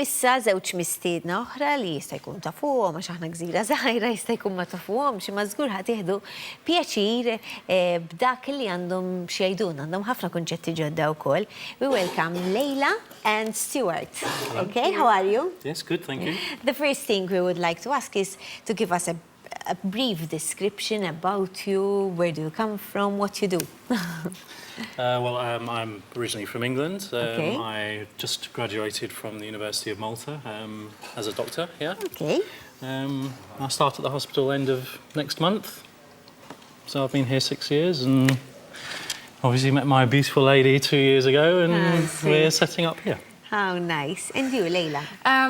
issa żewġ mistiedna oħra li jista' jkun tafuhom għax aħna gżira żgħira jista' jkun ma tafuhomx imma żgur ħadd jieħdu pjaċir b'dak li għandhom xi jgħidulna, għandhom ħafna kunċetti ġodda wkoll. We welcome Leila and Stuart. Okay, how are you? Yes, good, thank you. The first thing we would like to ask is to give us a brief description about you, where do you come from, what you do. I'm originally from England. Okay. I just graduated from the University of Malta as a doctor, yeah. Okay. I start at the hospital end of next month. So I've been here 6 years and obviously met my beautiful lady 2 years ago and we're setting up here. How nice. And you, Leila?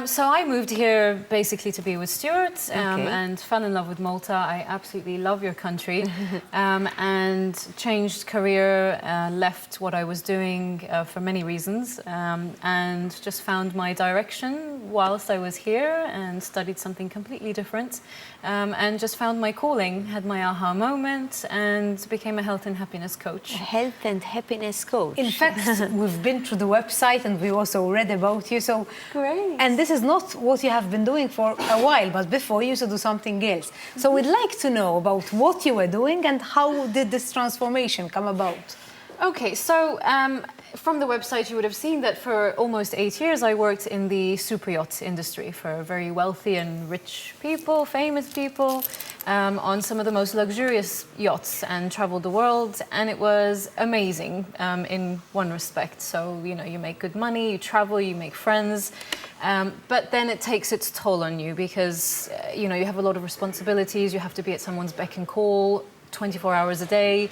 So I moved here basically to be with Stuart and fell in love with Malta. I absolutely love your country and changed career, left what I was doing for many reasons and just found my direction whilst I was here and studied something completely different and just found my calling, had my aha moment and became a health and happiness coach. A health and happiness coach. In fact, we've been to the website and we also read about you. So great. And this is not what you have been doing for a while, but before you used to do something else. So we'd like to know about what you were doing and how did this transformation come about? Okay, so from the website you would have seen that for almost 8 years I worked in the super yacht industry for very wealthy and rich people, famous people, on some of the most luxurious yachts and traveled the world, and it was amazing in one respect. So, you know, you make good money, you travel, you make friends, but then it takes its toll on you because, you know, you have a lot of responsibilities, you have to be at someone's beck and call 24 hours a day.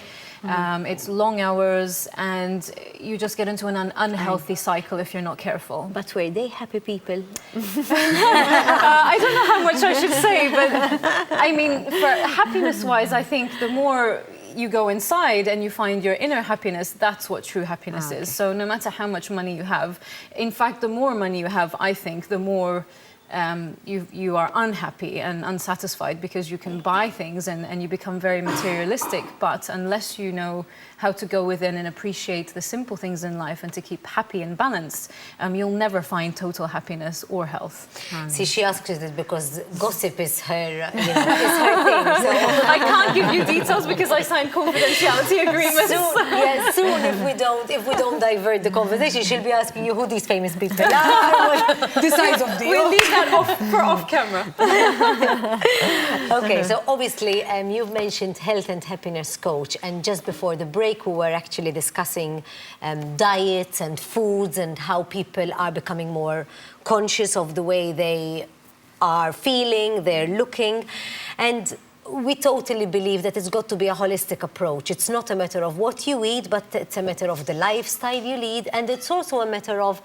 It's long hours and you just get into an unhealthy cycle if you're not careful. But were they happy people? I don't know how much I should say, but I mean, for happiness-wise, I think the more you go inside and you find your inner happiness, that's what true happiness is. So no matter how much money you have, in fact, the more money you have, I think, the more you are unhappy and unsatisfied because you can buy things and you become very materialistic, but unless you know how to go within and appreciate the simple things in life and to keep happy and balanced, you'll never find total happiness or health. See, she asked it because gossip is her, you know, is her thing. So I can't give you details because I signed confidentiality agreements. Soon if we don't divert the conversation, she'll be asking you who these famous people are. The size of the We'll leave that off camera. Okay, so obviously you've mentioned health and happiness coach, and just before the break we were actually discussing diets and foods and how people are becoming more conscious of the way they are feeling, they're looking, and we totally believe that it's got to be a holistic approach. It's not a matter of what you eat, but it's a matter of the lifestyle you lead, and it's also a matter of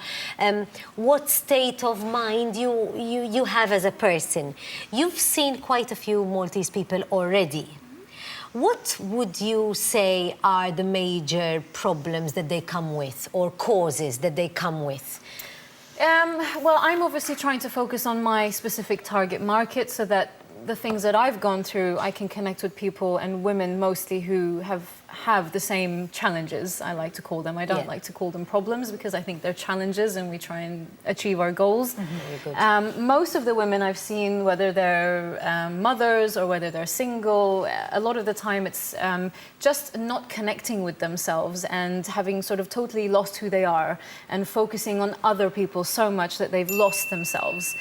what state of mind you have as a person. You've seen quite a few Maltese people already. What would you say are the major problems that they come with, or causes that they come with? Well, I'm obviously trying to focus on my specific target market so that the things that I've gone through, I can connect with people and women mostly who have the same challenges, I like to call them. I don't like to call them problems because I think they're challenges and we try and achieve our goals. Most of the women I've seen, whether they're mothers or whether they're single, a lot of the time it's just not connecting with themselves and having sort of totally lost who they are and focusing on other people so much that they've lost themselves.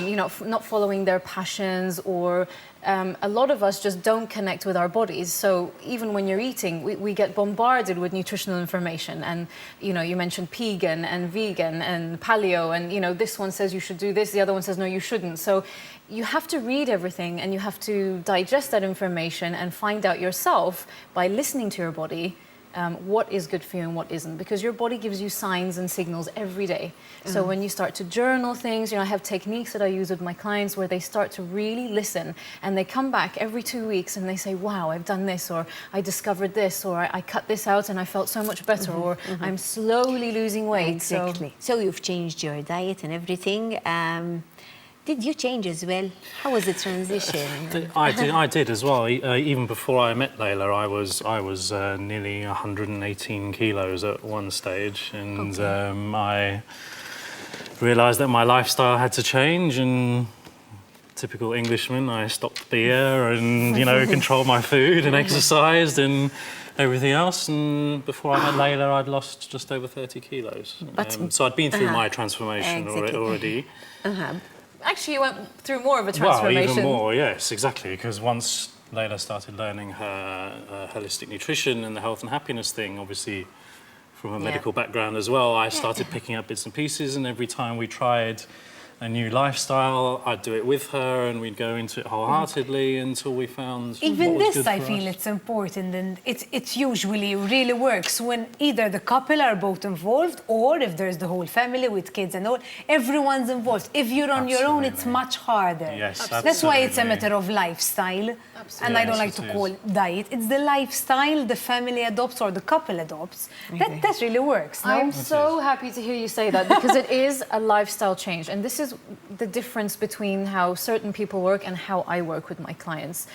You know, not following their passions, or a lot of us just don't connect with our bodies. So even when you're eating, we get bombarded with nutritional information. And, you know, you mentioned pegan and vegan and paleo, and, you know, this one says you should do this, the other one says no, you shouldn't. So you have to read everything and you have to digest that information and find out yourself by listening to your body what is good for you and what isn't, because your body gives you signs and signals every day. So when you start to journal things, you know, I have techniques that I use with my clients where they start to really listen and they come back every 2 weeks and they say, wow, I've done this, or I discovered this, or I cut this out and I felt so much better, or I'm slowly losing weight. Exactly. So you've changed your diet and everything. Did you change as well? How was the transition? I did as well. Even before I met Leila, I was nearly 118 kilos at one stage, and realised that my lifestyle had to change, and typical Englishman, I stopped beer and, you know, controlled my food and exercised and everything else. And before I met Layla, I'd lost just over 30 kilos. So I'd been through my transformation already. Actually, you went through more of a transformation. Well, even more, yes, exactly. Because once Layla started learning her holistic nutrition and the health and happiness thing, obviously from a medical background as well, I started picking up bits and pieces, and every time we tried a new lifestyle, I'd do it with her, and we'd go into it wholeheartedly until we found Even what was this, good I for feel us. it's important, and it usually really works when either the couple are both involved, or if there's the whole family with kids and all, everyone's involved. If you're on your own, it's Absolutely. much harder. Yes, That's why it's a absolutely. matter of lifestyle, and I don't like Yes, to it call is. it diet. It's the lifestyle the family adopts or the couple adopts. That really works, no? I'm so happy to hear you say that, because it is a lifestyle change, and this is the difference between how certain people work and how I work with my clients.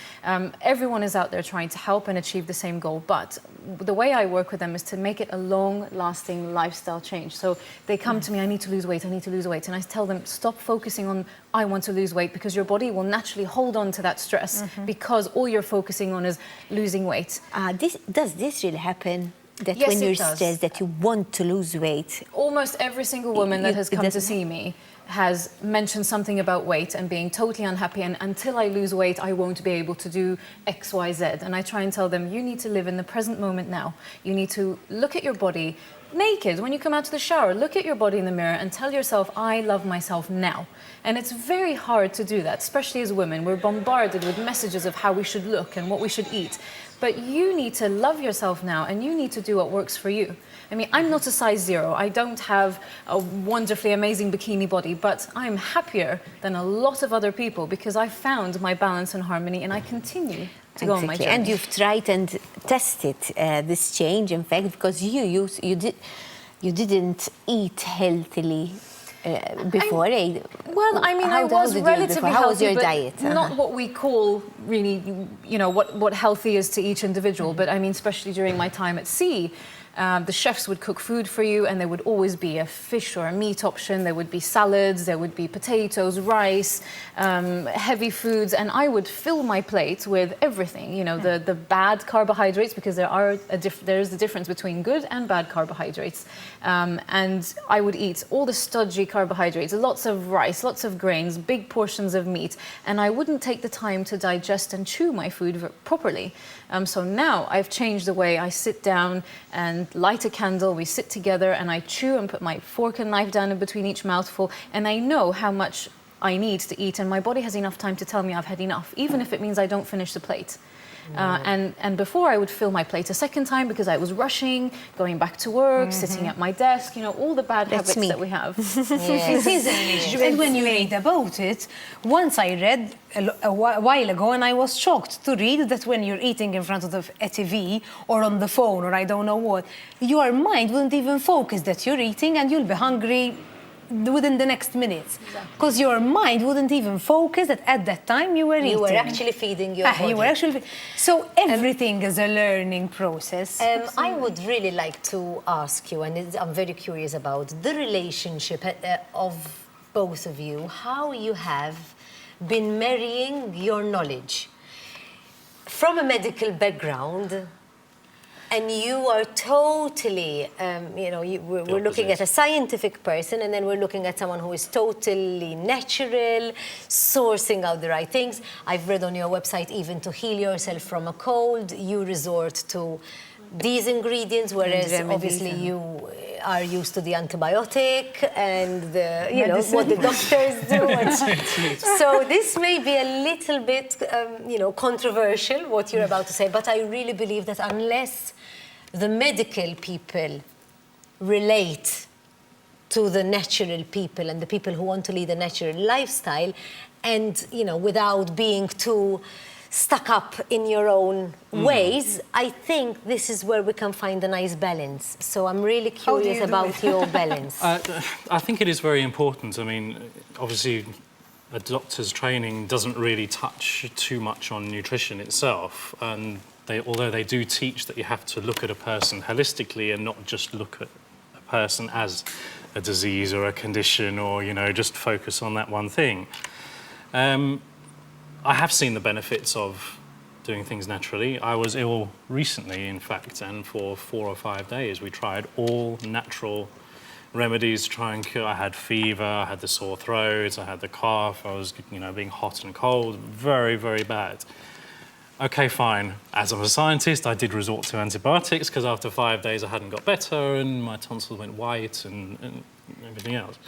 Everyone is out there trying to help and achieve the same goal, but the way I work with them is to make it a long-lasting lifestyle change. So they come to me, I need to lose weight, I need to lose weight, and I tell them, stop focusing on I want to lose weight, because your body will naturally hold on to that stress because all you're focusing on is losing weight. Does this really happen? That Yes, when it you're does. stressed, that you want to lose weight? Almost every single woman that has come to see me has mentioned something about weight and being totally unhappy, and until I lose weight, I won't be able to do X, Y, Z. And I try and tell them, you need to live in the present moment now. You need to look at your body naked. When you come out to the shower, look at your body in the mirror and tell yourself, I love myself now. And it's very hard to do that, especially as women. We're bombarded with messages of how we should look and what we should eat. But you need to love yourself now, and you need to do what works for you. I mean, I'm not a size 0. I don't have a wonderfully amazing bikini body, but I'm happier than a lot of other people because I found my balance and harmony, and I continue to go on my journey. And you've tried and tested this change, in fact, because you didn't eat healthily before. Well, I mean, How I did was you do it relatively before? How was healthy, your but diet? not what we call really, you know, what healthy is to each individual. But I mean, especially during my time at sea, the chefs would cook food for you, and there would always be a fish or a meat option. There would be salads, there would be potatoes, rice, heavy foods, and I would fill my plate with everything. You know, the bad carbohydrates, because there is the difference between good and bad carbohydrates. And I would eat all the stodgy carbohydrates, lots of rice, lots of grains, big portions of meat, and I wouldn't take the time to digest and chew my food properly. So now I've changed the way I sit down and light a candle, we sit together, and I chew and put my fork and knife down in between each mouthful, and I know how much I need to eat, and my body has enough time to tell me I've had enough, even if it means I don't finish the plate. And before I would fill my plate a second time because I was rushing, going back to work, sitting at my desk, you know, all the bad habits that we have. It is a relationship. And when you read about it, once I read a while ago, and I was shocked to read that when you're eating in front of a TV or on the phone or I don't know what, your mind wouldn't even focus that you're eating, and you'll be hungry within the next minutes, because your mind wouldn't even focus that at that time you were eating. You were actually feeding your body. You were actually so everything is a learning process. I would really like to ask you, and I'm very curious about the relationship of both of you, how you have been marrying your knowledge from a medical background. And you are totally, you know, we're looking at a scientific person, and then we're looking at someone who is totally natural, sourcing out the right things. I've read on your website, even to heal yourself from a cold, you resort to these ingredients, whereas obviously you are used to the antibiotic and the, you know, what the doctors do. So this may be a little bit, you know, controversial, what you're about to say, but I really believe that unless the medical people relate to the natural people and the people who want to lead a natural lifestyle, and, you know, without being too stuck up in your own ways, I think this is where we can find a nice balance. So I'm really curious about your balance. I think it is very important. I mean, obviously, a doctor's training doesn't really touch too much on nutrition itself, and although they do teach that you have to look at a person holistically and not just look at a person as a disease or a condition, or, you know, just focus on that one thing. I have seen the benefits of doing things naturally. I was ill recently, in fact, and for 4 or 5 days we tried all natural remedies to try and cure. I had fever, I had the sore throat, I had the cough, I was, you know, being hot and cold, very, very bad. Okay, fine. As I'm a scientist, I did resort to antibiotics because after 5 days I hadn't got better and my tonsils went white and everything else.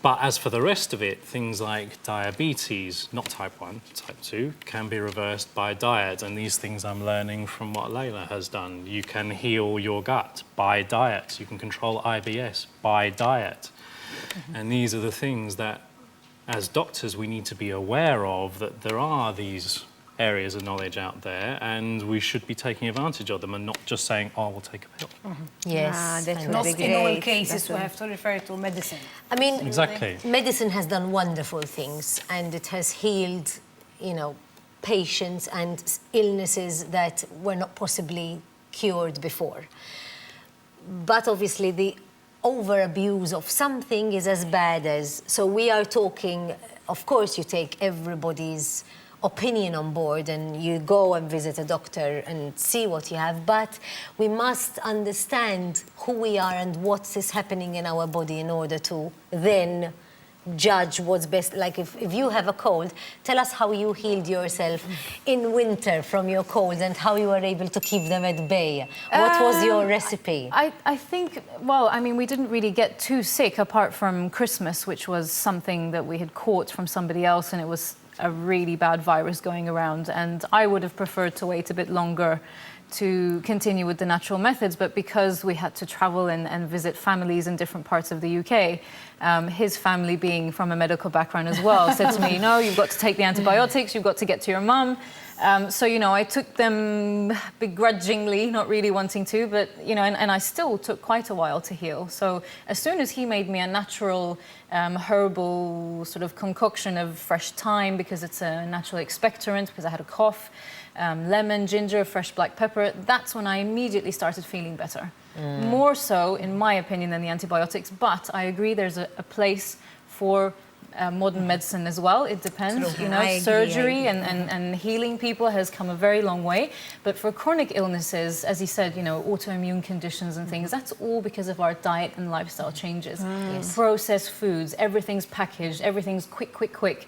But as for the rest of it, things like diabetes, not type 1, type 2, can be reversed by diet. And these things I'm learning from what Layla has done. You can heal your gut by diet. You can control IBS by diet. And these are the things that, as doctors, we need to be aware of, that there are these areas of knowledge out there and we should be taking advantage of them and not just saying, oh, we'll take a pill. Yes. That would Not be in all great. cases we have to refer to medicine. I mean, Exactly. medicine has done wonderful things and it has healed, you know, patients and illnesses that were not possibly cured before. But obviously the over-abuse of something is as bad as... So we are talking, of course you take everybody's opinion on board and you go and visit a doctor and see what you have, but we must understand who we are and what is happening in our body in order to then judge what's best. Like if you have a cold, tell us how you healed yourself in winter from your cold and how you were able to keep them at bay. What was your recipe? I think, well, I mean, we didn't really get too sick apart from Christmas, which was something that we had caught from somebody else, and it was a really bad virus going around. And I would have preferred to wait a bit longer to continue with the natural methods, but because we had to travel and visit families in different parts of the UK, his family, being from a medical background as well, said to me, no, you've got to take the antibiotics, you've got to get to your mum. So, you know, I took them begrudgingly, not really wanting to, but, you know, and I still took quite a while to heal. So as soon as he made me a natural herbal sort of concoction of fresh thyme, because it's a natural expectorant, because I had a cough, lemon, ginger, fresh black pepper, that's when I immediately started feeling better. More so, in my opinion, than the antibiotics, but I agree there's a place for modern medicine as well. It depends, you know, surgery and healing people has come a very long way. But for chronic illnesses, as you said, you know, autoimmune conditions and things, that's all because of our diet and lifestyle changes. Processed foods, everything's packaged, everything's quick.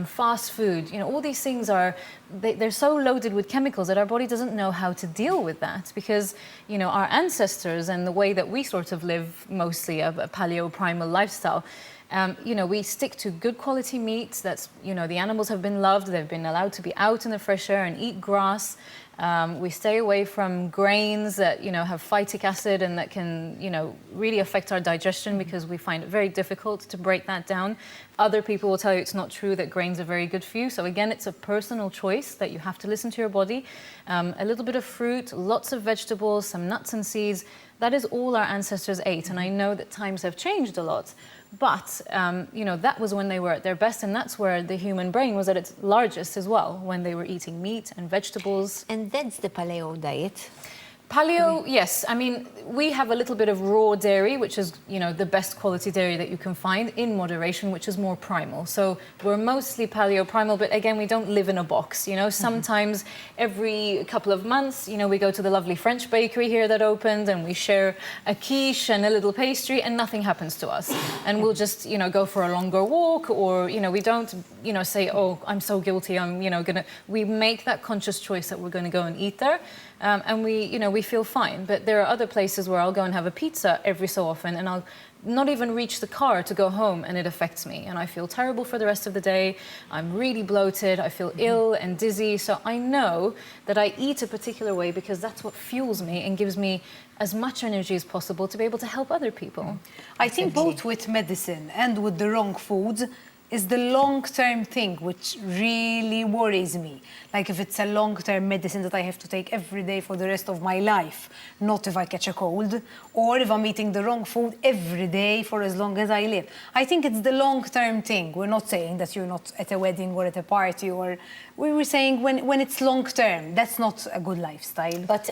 Fast food, you know, all these things are, they're so loaded with chemicals that our body doesn't know how to deal with that, because, you know, our ancestors and the way that we sort of live mostly a paleo-primal lifestyle, you know, we stick to good quality meat. That's, you know, the animals have been loved. They've been allowed to be out in the fresh air and eat grass. We stay away from grains that, you know, have phytic acid and that can, you know, really affect our digestion, because we find it very difficult to break that down. Other people will tell you it's not true, that grains are very good for you. So again, it's a personal choice that you have to listen to your body. A little bit of fruit, lots of vegetables, some nuts and seeds. That is all our ancestors ate. And I know that times have changed a lot. But, you know, that was when they were at their best, and that's where the human brain was at its largest as well, when they were eating meat and vegetables. And that's the paleo diet. Paleo, yes. I mean, we have a little bit of raw dairy, which is, you know, the best quality dairy that you can find, in moderation, which is more primal. So we're mostly paleo primal, but again, we don't live in a box, you know. Sometimes every couple of months, you know, we go to the lovely French bakery here that opened and we share a quiche and a little pastry and nothing happens to us. And we'll just, you know, go for a longer walk, or, you know, we don't, you know, say, oh, I'm so guilty, I'm, you know, we make that conscious choice that we're going to go and eat there. And we, you know, we feel fine. But there are other places where I'll go and have a pizza every so often, and I'll not even reach the car to go home, and it affects me. And I feel terrible for the rest of the day. I'm really bloated. I feel ill and dizzy. So I know that I eat a particular way because that's what fuels me and gives me as much energy as possible to be able to help other people. I think both with medicine and with the wrong foods is the long-term thing which really worries me. Like if it's a long-term medicine that I have to take every day for the rest of my life, not if I catch a cold, or if I'm eating the wrong food every day for as long as I live. I think it's the long-term thing. We're not saying that you're not at a wedding or at a party, or we were saying when it's long-term, that's not a good lifestyle. But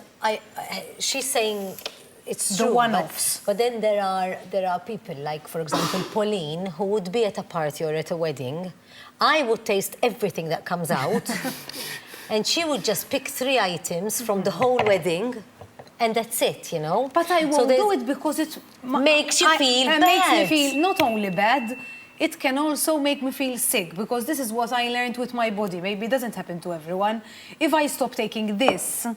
she's saying it's The true. one-offs. But then there are people like, for example, Pauline, who would be at a party or at a wedding. I would taste everything that comes out, and she would just pick 3 items from the whole wedding, and that's it, you know. But I won't do it because it makes you feel it bad. makes me feel not only bad, it can also make me feel sick, because this is what I learned with my body. Maybe it doesn't happen to everyone. If I stop taking this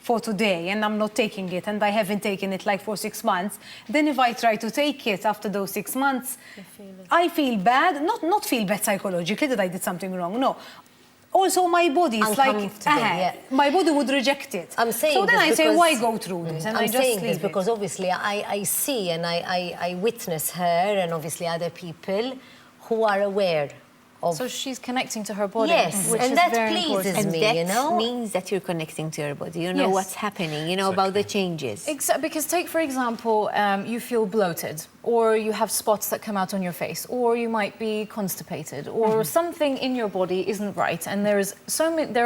for today and I'm not taking it and I haven't taken it like for 6 months, then if I try to take it after those 6 months, I feel bad. Not feel bad psychologically that I did something wrong, no. Also, my body is like, Uncomfortable, yeah. my body would reject it. I'm saying so then this I say, because- why go through this? And I'm I just saying this leave because it. obviously I see and I witness her and obviously other people who are aware of... So she's connecting to her body, Yes, which and is that very pleases important. And me, that you know? means that you're connecting to your body. You know Yes. what's happening. You know about the changes. Because take, for example, you feel bloated, or you have spots that come out on your face, or you might be constipated, or something in your body isn't right, and there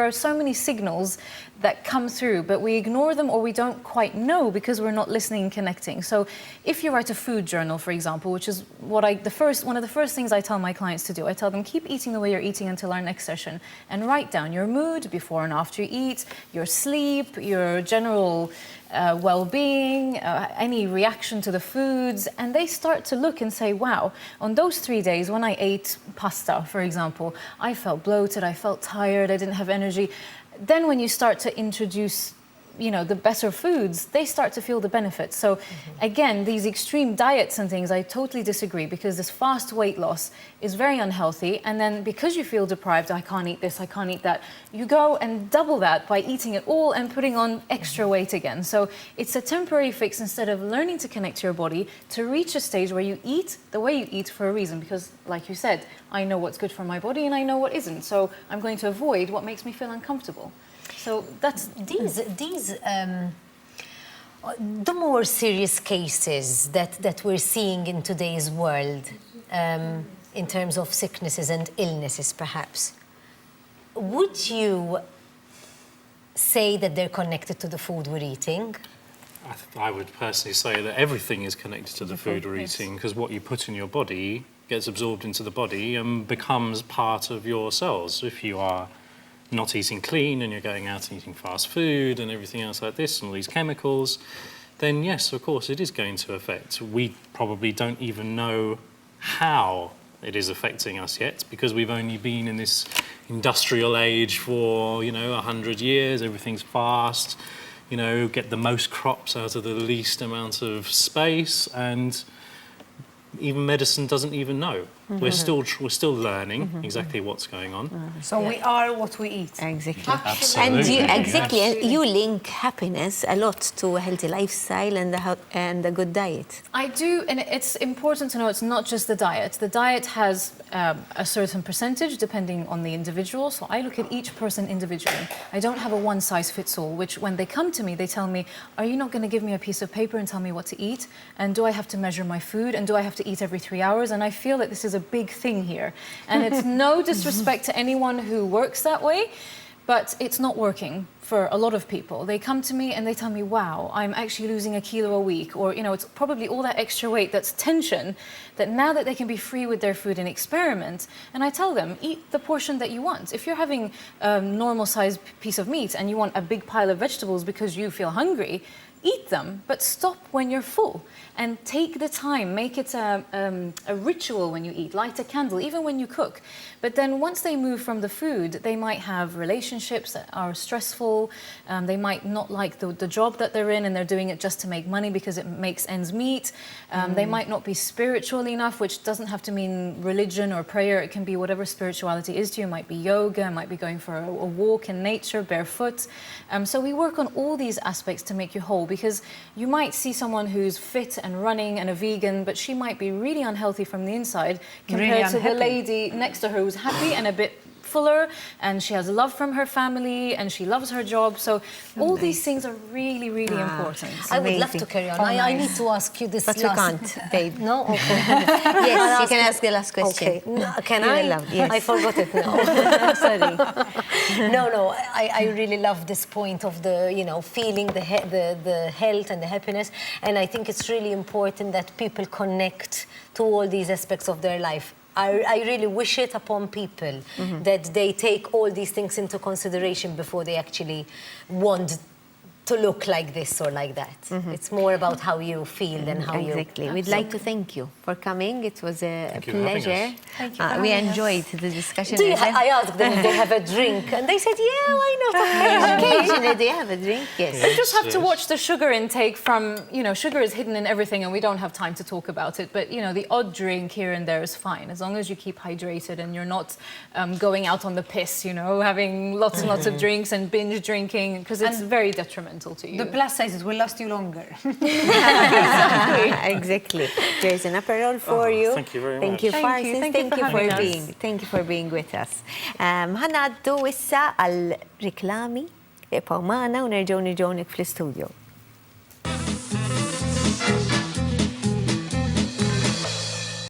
are so many signals that come through, but we ignore them or we don't quite know because we're not listening and connecting. So if you write a food journal, for example, which is one of the first things I tell my clients to do, I tell them keep eating the way you're eating until our next session, and write down your mood before and after you eat, your sleep, your general well-being, any reaction to the foods, and they start to look and say, wow, on those 3 days when I ate pasta, for example, I felt bloated, I felt tired, I didn't have energy. Then when you start to introduce, you know, the better foods, they start to feel the benefits. So again, these extreme diets and things, I totally disagree, because this fast weight loss is very unhealthy. And then because you feel deprived, I can't eat this, I can't eat that, you go and double that by eating it all and putting on extra weight again. So it's a temporary fix instead of learning to connect to your body to reach a stage where you eat the way you eat for a reason. Because like you said, I know what's good for my body and I know what isn't. So I'm going to avoid what makes me feel uncomfortable. So that's the more serious cases that we're seeing in today's world, in terms of sicknesses and illnesses, perhaps, would you say that they're connected to the food we're eating? I would personally say that everything is connected to the food we're eating, because what you put in your body gets absorbed into the body and becomes part of your cells. If you are not eating clean and you're going out and eating fast food and everything else like this and all these chemicals, then yes, of course, it is going to affect. We probably don't even know how it is affecting us yet, because we've only been in this industrial age for, 100 years. Everything's fast, get the most crops out of the least amount of space, and even medicine doesn't even know. We're still learning exactly what's going on. So we are what we eat. Exactly. Absolutely. And you link happiness a lot to a healthy lifestyle and a good diet. I do, and it's important to know it's not just the diet. The diet has a certain percentage depending on the individual. So I look at each person individually. I don't have a one-size-fits-all, which when they come to me, they tell me, are you not going to give me a piece of paper and tell me what to eat? And do I have to measure my food? And do I have to eat every 3 hours? And I feel that this is a big thing here. And it's no disrespect to anyone who works that way, but it's not working for a lot of people. They come to me and they tell me, wow, I'm actually losing 1 kilo a week. Or, it's probably all that extra weight, that's tension, that now that they can be free with their food and experiment. And I tell them, eat the portion that you want. If you're having a normal sized piece of meat and you want a big pile of vegetables because you feel hungry, eat them, but stop when you're full and take the time. Make it a ritual when you eat. Light a candle, even when you cook. But then once they move from the food, they might have relationships that are stressful. They might not like the job that they're in and they're doing it just to make money because it makes ends meet. They might not be spiritual enough, which doesn't have to mean religion or prayer. It can be whatever spirituality is to you. It might be yoga, it might be going for a walk in nature, barefoot. So we work on all these aspects to make you whole, because you might see someone who's fit and running and a vegan, but she might be really unhealthy from the inside compared to the lady next to her who's happy and a bit fuller, and she has love from her family, and she loves her job. So all these things are really, really important. I would love to Amazing. carry on. I need to ask you this But you last... can't, babe. No? Okay. Yes, you can ask the last question. Okay. No, can You're I? allowed, yes. I forgot it now. Sorry. No, I really love this point of the, you know, feeling the health and the happiness. And I think it's really important that people connect to all these aspects of their life. I really wish it upon people that they take all these things into consideration before they actually want to look like this or like that. It's more about how you feel than how you... Exactly. We'd like to thank you for coming. It was a Thank you for having pleasure. us. Thank you for We having us. enjoyed the discussion. I asked them if they have a drink, and they said, yeah, why not? Occasionally they have a drink, yes. You just have to Yes. watch the sugar intake from, you know, sugar is hidden in everything and we don't have time to talk about it. But, you know, the odd drink here and there is fine, as long as you keep hydrated and you're not going out on the piss, you know, having lots and lots of drinks and binge drinking, because it's very detrimental to you. The plus sizes will last you longer. Exactly. There's an apparel for you. thank you very Thank much. you, Thank you. Farsis. Thank you for having us. Thank you for being with us. ħanaddu issa għal riklami, ibqgħu magħna u nerġgħu niġgħu fl-istudio.